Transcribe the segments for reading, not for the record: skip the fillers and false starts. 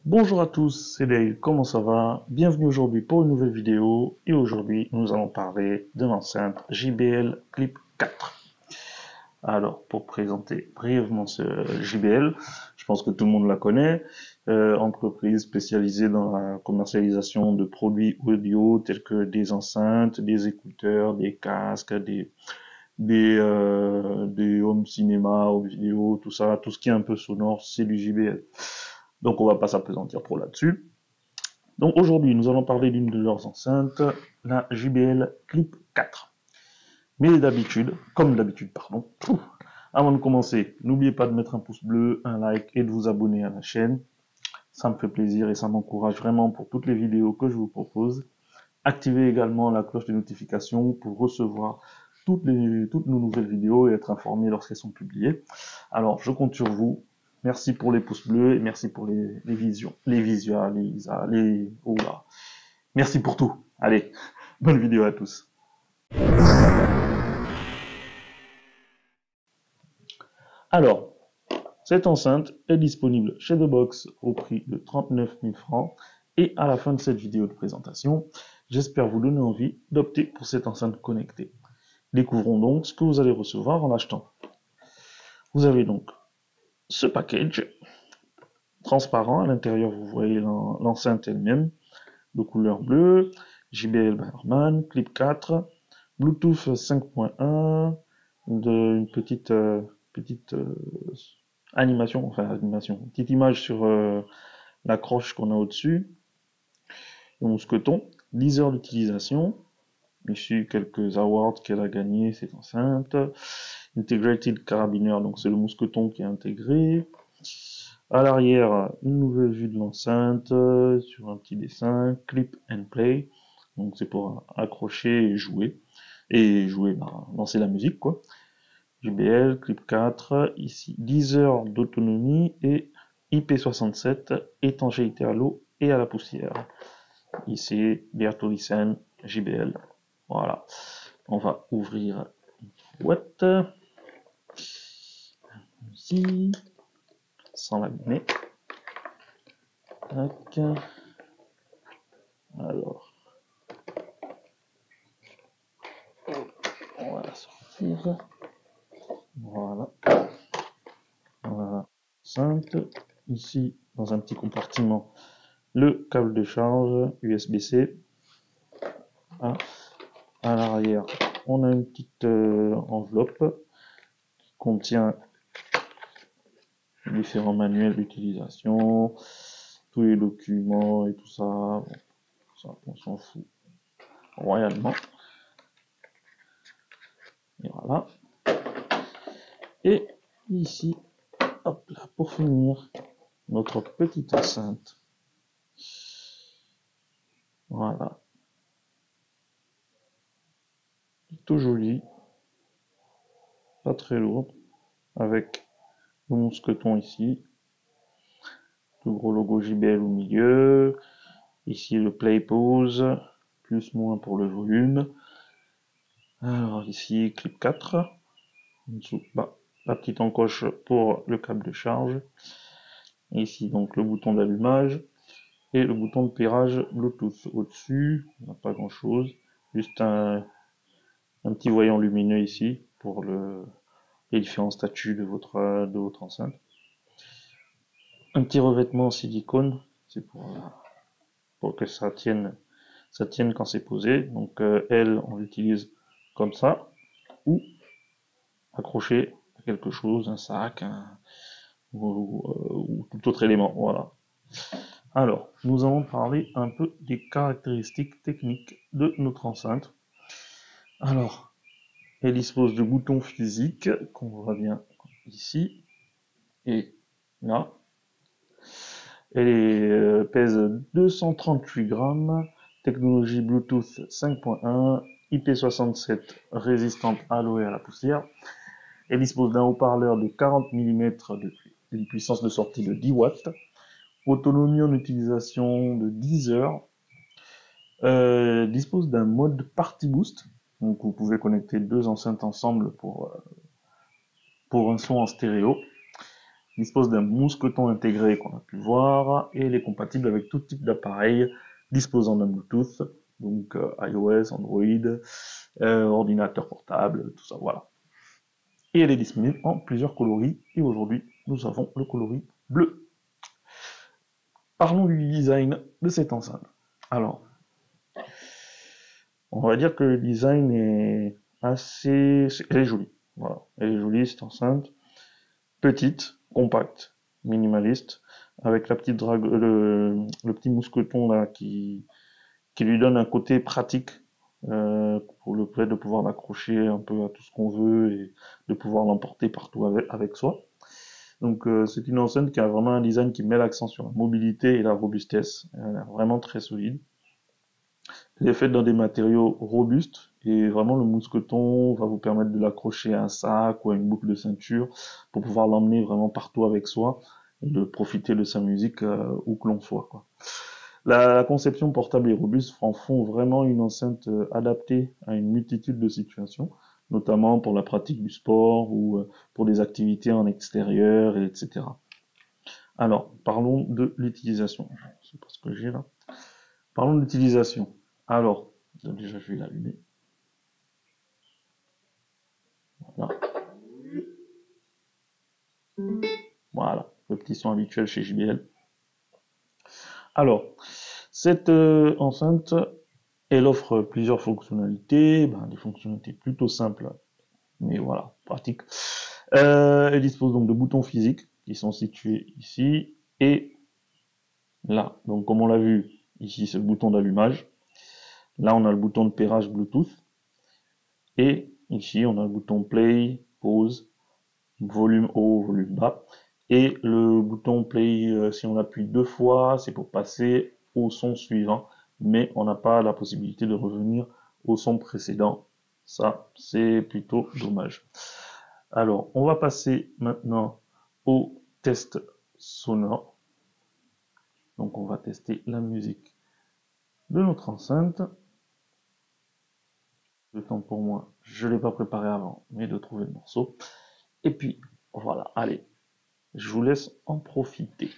Bonjour à tous, c'est Dave, comment ça va? Bienvenue aujourd'hui pour une nouvelle vidéo et aujourd'hui nous allons parler de l'enceinte JBL Clip 4. Alors pour présenter brièvement ce JBL, je pense que tout le monde la connaît, entreprise spécialisée dans la commercialisation de produits audio tels que des enceintes, des écouteurs, des casques, des home cinéma, home vidéo, tout ça, tout ce qui est un peu sonore, c'est du JBL. Donc on va pas s'appesantir trop là-dessus. Donc aujourd'hui, nous allons parler d'une de leurs enceintes, la JBL Clip 4. Mais comme d'habitude, pardon, avant de commencer, n'oubliez pas de mettre un pouce bleu, un like et de vous abonner à la chaîne. Ça me fait plaisir et ça m'encourage vraiment pour toutes les vidéos que je vous propose. Activez également la cloche de notification pour recevoir toutes nos nouvelles vidéos et être informé lorsqu'elles sont publiées. Alors, je compte sur vous. Merci pour les pouces bleus et merci pour les visions, les visuals, oh là. Merci pour tout. Allez, bonne vidéo à tous. Alors, cette enceinte est disponible chez The Box au prix de 39 000 francs. Et à la fin de cette vidéo de présentation, j'espère vous donner envie d'opter pour cette enceinte connectée. Découvrons donc ce que vous allez recevoir en l'achetant. Vous avez donc ce package transparent. À l'intérieur, vous voyez l'enceinte elle-même de couleur bleue, JBL Bannerman, Clip 4, Bluetooth 5.1, une petite animation, une petite image sur l'accroche qu'on a au-dessus, le mousqueton, 10 heures d'utilisation, ici quelques awards qu'elle a gagné cette enceinte, Integrated Carabiner, donc c'est le mousqueton qui est intégré, à l'arrière, une nouvelle vue de l'enceinte sur un petit dessin, Clip and Play, donc c'est pour accrocher et jouer, lancer la musique quoi. JBL, Clip 4, ici 10 heures d'autonomie et IP67, étanchéité à l'eau et à la poussière. Ici, Bertolisen, JBL. Voilà. On va ouvrir une boîte. Ici, sans l'abîmer. Tac. Alors, on va la sortir. Voilà. Voilà. Simple. Ici, dans un petit compartiment, le câble de charge USB-C. À l'arrière, on a une petite enveloppe qui contient différents manuels d'utilisation, tous les documents et tout ça. Bon, ça on s'en fout royalement. Et voilà. Et ici, hop là, pour finir, notre petite enceinte. Voilà. Tout joli. Pas très lourde. Avec le mousqueton ici. Le gros logo JBL au milieu. Ici le play pause. Plus moins pour le volume. Alors ici, clip 4. En dessous, la petite encoche pour le câble de charge. Ici donc le bouton d'allumage. Et le bouton de pirage Bluetooth. Au-dessus, il n'y a pas grand chose. Juste un petit voyant lumineux ici pour les différents statuts de votre enceinte. Un petit revêtement en silicone, c'est pour que ça tienne quand c'est posé. Donc elle, on l'utilise comme ça, ou accroché à quelque chose, un sac, ou tout autre élément. Voilà. Alors, nous allons parler un peu des caractéristiques techniques de notre enceinte. Alors, elle dispose de boutons physiques qu'on voit bien ici et là. Elle pèse 238 grammes, technologie Bluetooth 5.1, IP67 résistante à l'eau et à la poussière. Elle dispose d'un haut-parleur de 40 mm d'une puissance de sortie de 10 watts, autonomie en utilisation de 10 heures, dispose d'un mode Party Boost, donc vous pouvez connecter deux enceintes ensemble pour un son en stéréo. dispose d'un mousqueton intégré qu'on a pu voir et elle est compatible avec tout type d'appareil disposant d'un Bluetooth, donc iOS, Android, ordinateur portable, tout ça, voilà. Et elle est disponible en plusieurs coloris et aujourd'hui nous avons le coloris bleu. Parlons du design de cette enceinte. Alors, on va dire que le design est assez... Elle est jolie. Voilà. Elle est jolie, cette enceinte. Petite, compacte, minimaliste, avec la petite le petit mousqueton là qui lui donne un côté pratique pour le fait de pouvoir l'accrocher un peu à tout ce qu'on veut et de pouvoir l'emporter partout avec soi. Donc c'est une enceinte qui a vraiment un design qui met l'accent sur la mobilité et la robustesse. Elle est vraiment très solide. Elle est faite dans des matériaux robustes et vraiment le mousqueton va vous permettre de l'accrocher à un sac ou à une boucle de ceinture pour pouvoir l'emmener vraiment partout avec soi et de profiter de sa musique où que l'on soit, quoi. La conception portable et robuste en font vraiment une enceinte adaptée à une multitude de situations, notamment pour la pratique du sport ou pour des activités en extérieur, etc. Alors, parlons de l'utilisation. Je sais pas ce que j'ai là. Parlons de l'utilisation. Alors, déjà je vais l'allumer. Voilà. Voilà, le petit son habituel chez JBL. Alors, cette enceinte, elle offre plusieurs fonctionnalités, des fonctionnalités plutôt simples, mais voilà, pratiques. Elle dispose donc de boutons physiques qui sont situés ici et là. Donc comme on l'a vu, ici c'est le bouton d'allumage. Là on a le bouton de pairage Bluetooth. Et ici on a le bouton play, pause, volume haut, volume bas. Et le bouton play, si on appuie 2 fois, c'est pour passer au son suivant. Mais on n'a pas la possibilité de revenir au son précédent. Ça, c'est plutôt dommage. Alors, on va passer maintenant au test sonore. Donc, on va tester la musique de notre enceinte. Le temps pour moi, je ne l'ai pas préparé avant, mais de trouver le morceau. Et puis, voilà, allez, je vous laisse en profiter.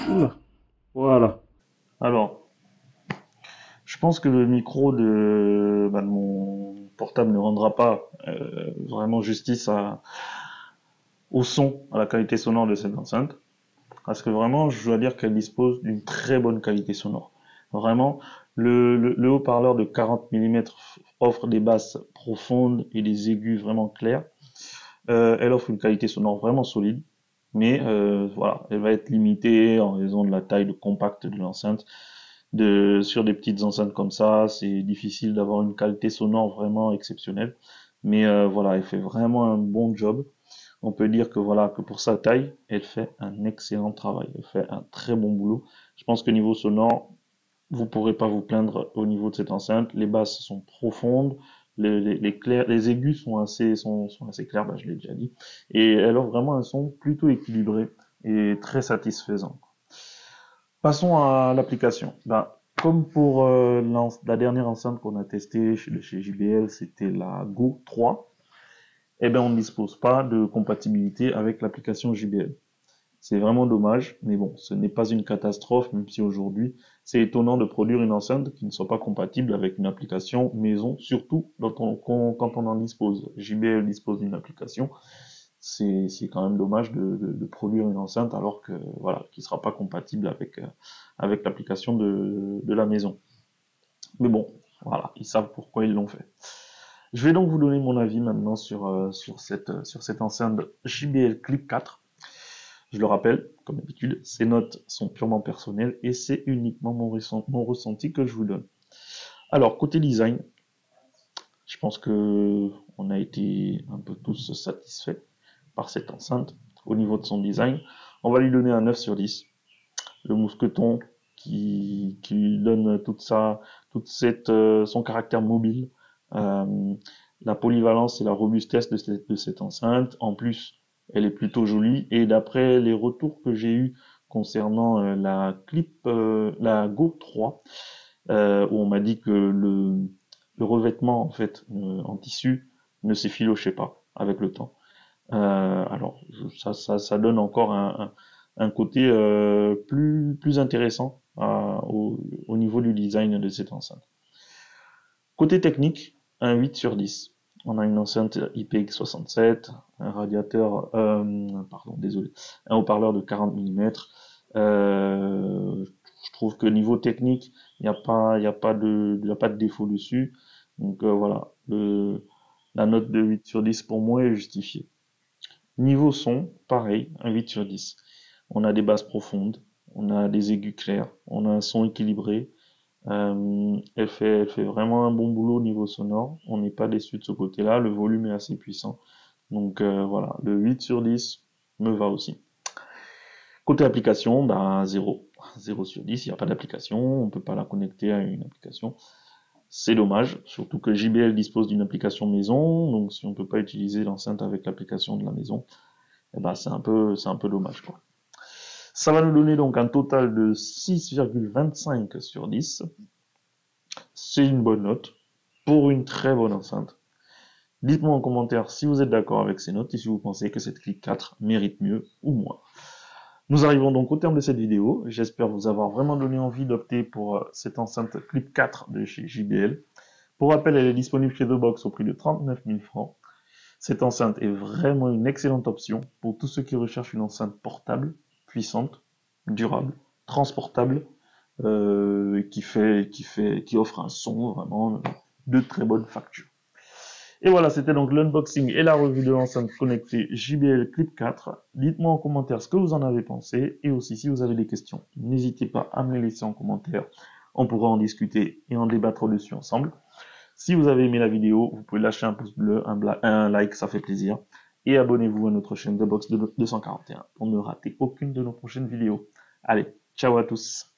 Oula. Voilà. Alors, je pense que le micro de mon portable ne rendra pas vraiment justice au son, à la qualité sonore de cette enceinte. parce que vraiment, je dois dire qu'elle dispose d'une très bonne qualité sonore. Vraiment, le haut-parleur de 40 mm offre des basses profondes et des aigus vraiment clairs. Elle offre une qualité sonore vraiment solide, mais voilà, elle va être limitée en raison de la taille de compacte de l'enceinte. Sur des petites enceintes comme ça, c'est difficile d'avoir une qualité sonore vraiment exceptionnelle. Mais voilà, elle fait vraiment un bon job. On peut dire que voilà, que pour sa taille, elle fait un excellent travail. Elle fait un très bon boulot. Je pense que niveau sonore, vous pourrez pas vous plaindre au niveau de cette enceinte. Les basses sont profondes, les aigus sont assez clairs, bah, je l'ai déjà dit. Et elle offre vraiment un son plutôt équilibré et très satisfaisant. Passons à l'application. Bah, comme pour la dernière enceinte qu'on a testée chez JBL, c'était la Go 3. Eh ben, on ne dispose pas de compatibilité avec l'application JBL. C'est vraiment dommage, mais bon, ce n'est pas une catastrophe, même si aujourd'hui, c'est étonnant de produire une enceinte qui ne soit pas compatible avec une application maison, surtout quand on en dispose. JBL dispose d'une application, c'est quand même dommage de produire une enceinte alors que voilà, qui sera pas compatible avec l'application de la maison. Mais bon, voilà, ils savent pourquoi ils l'ont fait. Je vais donc vous donner mon avis maintenant sur cette enceinte JBL Clip 4. Je le rappelle, comme d'habitude, ces notes sont purement personnelles et c'est uniquement mon ressenti que je vous donne. Alors, côté design, je pense que on a été un peu tous satisfaits par cette enceinte. Au niveau de son design, on va lui donner un 9 sur 10. Le mousqueton qui lui donne son caractère mobile, la polyvalence et la robustesse de cette enceinte. En plus, elle est plutôt jolie. Et d'après les retours que j'ai eus concernant la Go 3, où on m'a dit que le revêtement en fait en tissu ne s'effilochait pas avec le temps. Alors ça donne encore un côté plus intéressant au niveau du design de cette enceinte. Côté technique, un 8 sur 10. On a une enceinte IPX67, un radiateur, pardon, désolé, un haut-parleur de 40 mm. Je trouve que niveau technique, il n'y a pas de défaut dessus. Donc voilà, la note de 8 sur 10 pour moi est justifiée. Niveau son, pareil, un 8 sur 10. On a des basses profondes, on a des aigus clairs, on a un son équilibré. Elle fait vraiment un bon boulot au niveau sonore. On n'est pas déçu de ce côté-là. Le volume est assez puissant. Donc voilà, le 8 sur 10 me va aussi. Côté application, bah 0. 0 sur 10, il n'y a pas d'application, on peut pas la connecter à une application. C'est dommage, surtout que JBL dispose d'une application maison, donc si on peut pas utiliser l'enceinte avec l'application de la maison, eh ben c'est un peu dommage quoi. Ça va nous donner donc un total de 6,25 sur 10. C'est une bonne note pour une très bonne enceinte. Dites-moi en commentaire si vous êtes d'accord avec ces notes et si vous pensez que cette Clip 4 mérite mieux ou moins. Nous arrivons donc au terme de cette vidéo. J'espère vous avoir vraiment donné envie d'opter pour cette enceinte Clip 4 de chez JBL. Pour rappel, elle est disponible chez The Box au prix de 39 000 francs. Cette enceinte est vraiment une excellente option pour tous ceux qui recherchent une enceinte portable, puissante, durable, transportable, qui offre un son vraiment de très bonne facture. Et voilà, c'était donc l'unboxing et la revue de l'enceinte connectée JBL Clip 4. Dites-moi en commentaire ce que vous en avez pensé et aussi si vous avez des questions, n'hésitez pas à me les laisser en commentaire. On pourra en discuter et en débattre dessus ensemble. Si vous avez aimé la vidéo, vous pouvez lâcher un pouce bleu, un like, ça fait plaisir. Et abonnez-vous à notre chaîne The Box 241 pour ne rater aucune de nos prochaines vidéos. Allez, ciao à tous!